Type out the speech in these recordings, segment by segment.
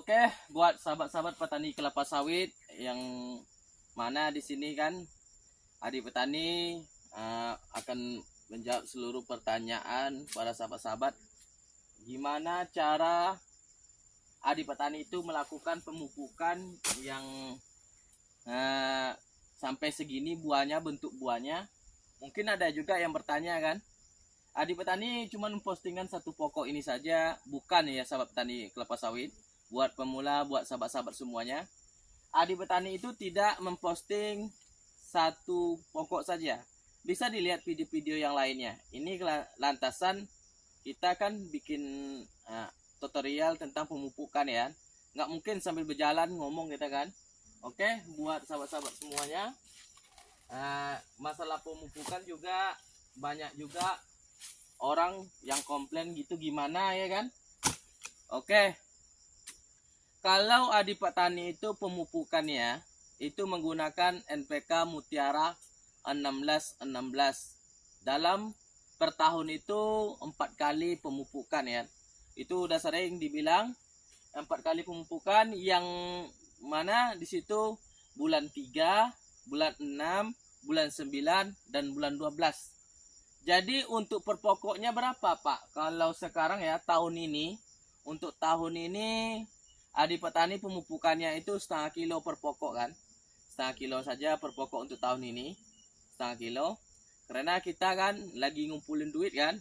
Oke, buat sahabat-sahabat petani kelapa sawit yang mana di sini kan adik petani akan menjawab seluruh pertanyaan para sahabat-sahabat. Gimana cara adik petani itu melakukan pemupukan yang sampai segini buahnya, bentuk buahnya. Mungkin ada juga yang bertanya kan, adik petani cuma mempostingan satu pokok ini saja, bukan ya sahabat petani kelapa sawit. Buat pemula, buat sahabat-sahabat semuanya, adik petani itu tidak memposting satu pokok saja. Bisa dilihat video-video yang lainnya. Ini lantasan kita kan bikin tutorial tentang pemupukan ya. Nggak mungkin sambil berjalan ngomong kita kan. Oke, buat sahabat-sahabat semuanya, masalah pemupukan juga banyak juga orang yang komplain gitu, gimana ya kan. Oke, kalau adik petani itu pemupukannya itu menggunakan NPK Mutiara 1616. Dalam per tahun itu 4 kali pemupukan ya. Itu udah sering dibilang 4 kali pemupukan, yang mana di situ bulan 3, bulan 6, bulan 9 dan bulan 12. Jadi untuk per pokoknya berapa, Pak? Kalau sekarang ya tahun ini, untuk tahun ini adik petani pemupukannya itu setengah kilo per pokok kan. Setengah kilo saja per pokok untuk tahun ini. Setengah kilo. Karena kita kan lagi ngumpulin duit kan.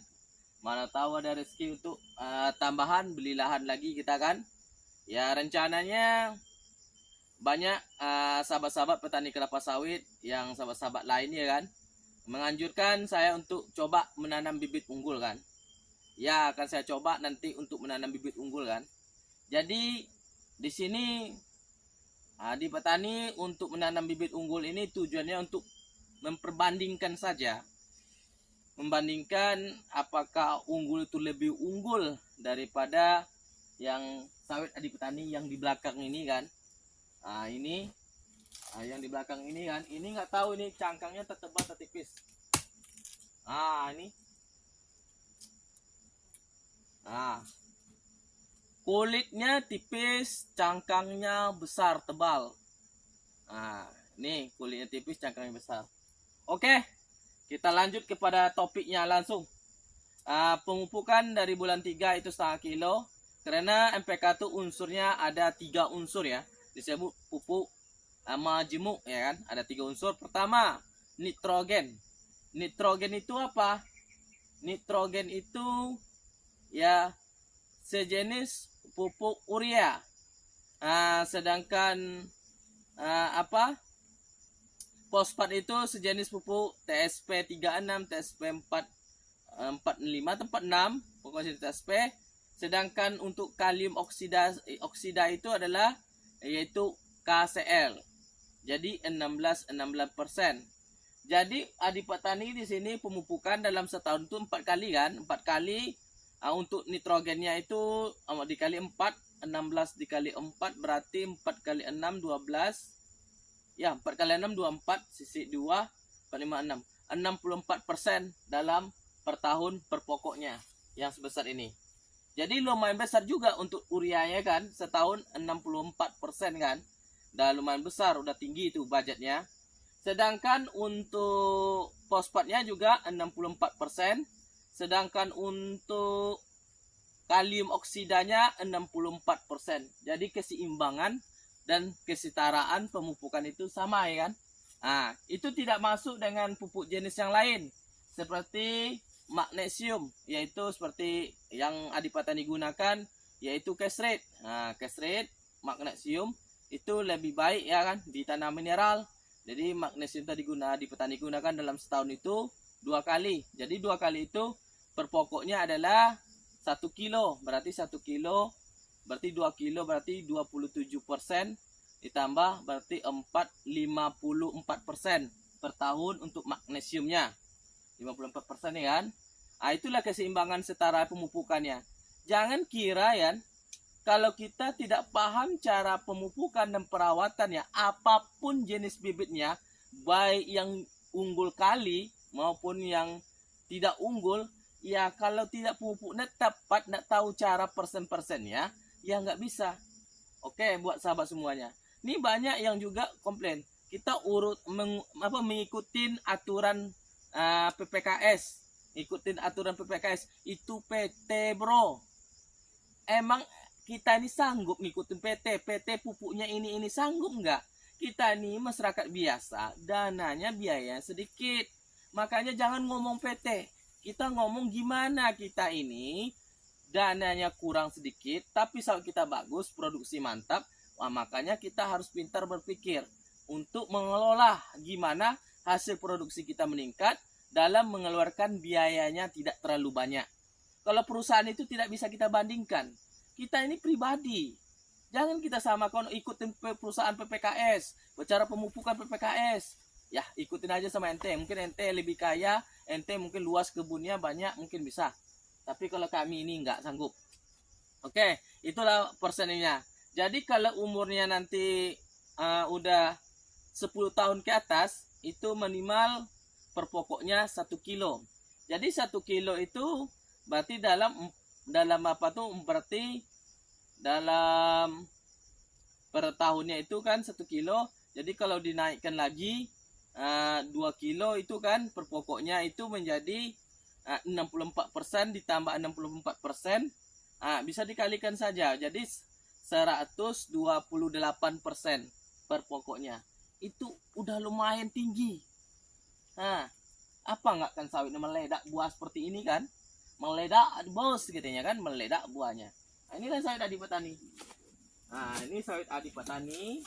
Mana tahu ada rezeki untuk tambahan, beli lahan lagi kita kan. Ya rencananya banyak sahabat-sahabat petani kelapa sawit yang sahabat-sahabat lain ya kan, menganjurkan saya untuk coba menanam bibit unggul kan. Ya akan saya coba nanti untuk menanam bibit unggul kan. Jadi di sini adik petani untuk menanam bibit unggul ini tujuannya untuk memperbandingkan saja, membandingkan apakah unggul itu lebih unggul daripada yang sawit adik petani yang di belakang ini kan. Ini yang di belakang ini kan, ini nggak tahu ini cangkangnya tertebal atau tipis. Ini kulitnya tipis, cangkangnya besar, tebal. Nih kulitnya tipis, cangkangnya besar. Oke, kita lanjut kepada topiknya langsung. Pemupukan dari bulan 3 itu setengah kilo. Karena MPK itu unsurnya ada 3 unsur ya. Disebut pupuk majemuk ya kan. Ada 3 unsur. Pertama, nitrogen. Nitrogen itu apa? Nitrogen itu ya sejenis pupuk urea. Sedangkan fosfat itu sejenis pupuk TSP 36, TSP 45 atau 46, pokoknya TSP. Sedangkan untuk kalium oksida itu adalah yaitu KCl. Jadi 16%. Jadi adik petani di sini pemupukan dalam setahun itu 4 kali kan, 4 kali. Untuk nitrogennya itu dikali 4, 16 dikali 4 berarti 4 kali 6 12. Ya, 4 kali 6 24, sisi 2 456. 64% dalam per tahun per pokoknya yang sebesar ini. Jadi lumayan besar juga untuk ureanya kan, setahun 64% kan. Udah lumayan besar, udah tinggi itu budgetnya. Sedangkan untuk fosfatnya juga 64%. Sedangkan untuk kalium oksidanya 64%. Jadi keseimbangan dan kesetaraan pemupukan itu sama ya kan. Itu tidak masuk dengan pupuk jenis yang lain seperti magnesium, yaitu seperti yang adik petani gunakan, yaitu castrate. Castrate, magnesium itu lebih baik ya kan ditanam mineral. Jadi magnesium tadi adik petani gunakan dalam setahun itu 2 kali. Jadi 2 kali itu per pokoknya adalah 1 kilo. Berarti 1 kilo berarti 2 kilo berarti 27%, ditambah berarti 54% per tahun untuk magnesiumnya. 54% ya kan. Itulah keseimbangan setara pemupukannya. Jangan kira ya, kalau kita tidak paham cara pemupukan dan perawatan ya, apapun jenis bibitnya, baik yang unggul kali maupun yang tidak unggul, ya kalau tidak pupuknya tepat, tidak tahu cara persen-persennya, ya nggak bisa. Oke, buat sahabat semuanya. Ini banyak yang juga komplain. Kita mengikutin aturan PPKS. Ikutin aturan PPKS. Itu PT, bro. Emang kita ini sanggup ngikutin PT? PT pupuknya ini sanggup nggak? Kita ini masyarakat biasa, dananya biaya sedikit. Makanya jangan ngomong PT. Kita ngomong gimana kita ini dananya kurang sedikit, tapi sawit kita bagus, produksi mantap. Wah, makanya kita harus pintar berpikir untuk mengelola gimana hasil produksi kita meningkat dalam mengeluarkan biayanya tidak terlalu banyak. Kalau perusahaan itu tidak bisa kita bandingkan. Kita ini pribadi. Jangan kita samakan ikutin perusahaan PPKS, bicara pemupukan PPKS. Ya, ikutin aja sama ente. Mungkin ente lebih kaya, ente mungkin luas kebunnya banyak, mungkin bisa. Tapi kalau kami ini nggak sanggup. Oke, itulah persennya. Jadi kalau umurnya nanti udah 10 tahun ke atas, itu minimal per pokoknya 1 kilo. Jadi 1 kilo itu berarti dalam apa tuh, berarti dalam per tahunnya itu kan 1 kilo. Jadi kalau dinaikkan lagi 2 kilo itu kan per pokoknya itu menjadi 64% ditambah 64%, bisa dikalikan saja. Jadi 128% per pokoknya. Itu udah lumayan tinggi. Nah, apa nggak kan sawitnya meledak buah seperti ini kan? Meledak bos katanya kan, meledak buahnya. Nah, inilah sawit Adi Petani. Nah, ini sawit Adi Petani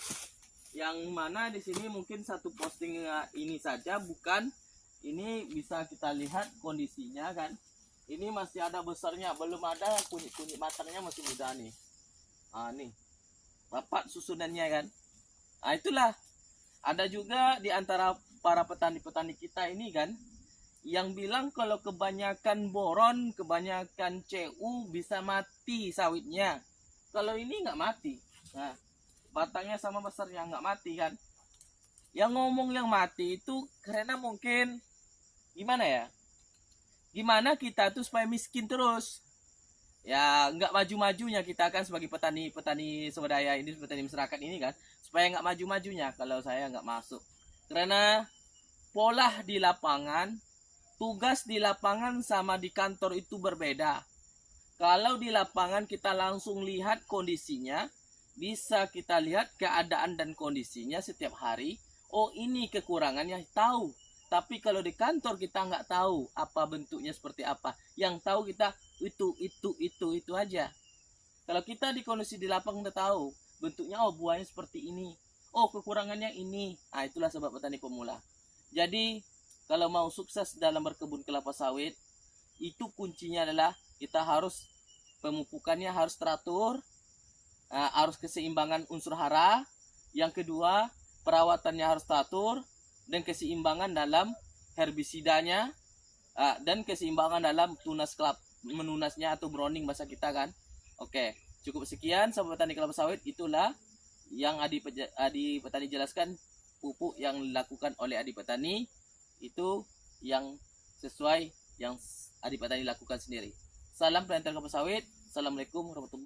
yang mana di sini mungkin satu posting ini saja, bukan. Ini bisa kita lihat kondisinya kan. Ini masih ada besarnya, belum ada kunyit-kunyit matangnya, masih muda nih. Nih. Rapat susunannya kan. Nah, itulah. Ada juga di antara para petani-petani kita ini kan yang bilang kalau kebanyakan boron, kebanyakan CU bisa mati sawitnya. Kalau ini nggak mati. Nah, batangnya sama besarnya nggak mati kan. Yang ngomong yang mati itu karena mungkin gimana ya? Gimana kita tuh supaya miskin terus? Ya nggak maju-majunya kita kan sebagai petani swadaya ini, petani masyarakat ini kan, supaya nggak maju-majunya kalau saya nggak masuk. Karena pola di lapangan, tugas di lapangan sama di kantor itu berbeda. Kalau di lapangan kita langsung lihat kondisinya, bisa kita lihat keadaan dan kondisinya setiap hari. Oh, ini kekurangannya, tahu. Tapi kalau di kantor kita nggak tahu apa bentuknya seperti apa. Yang tahu kita itu aja. Kalau kita di kondisi di lapangan udah tahu bentuknya, oh buahnya seperti ini. Oh, kekurangannya ini. Nah, itulah sebab petani pemula. Jadi, kalau mau sukses dalam berkebun kelapa sawit, itu kuncinya adalah kita harus pemupukannya harus teratur, harus keseimbangan unsur hara. Yang kedua, perawatannya harus teratur dan keseimbangan dalam herbisidanya, dan keseimbangan dalam menunasnya atau browning bahasa kita kan. Oke, cukup sekian sahabat petani kelapa sawit. Itulah yang Adi Petani jelaskan, pupuk yang dilakukan oleh Adi Petani itu yang sesuai yang Adi Petani lakukan sendiri. Salam penantan kelapa sawit. Assalamualaikum warahmatullahi wabarakatuh.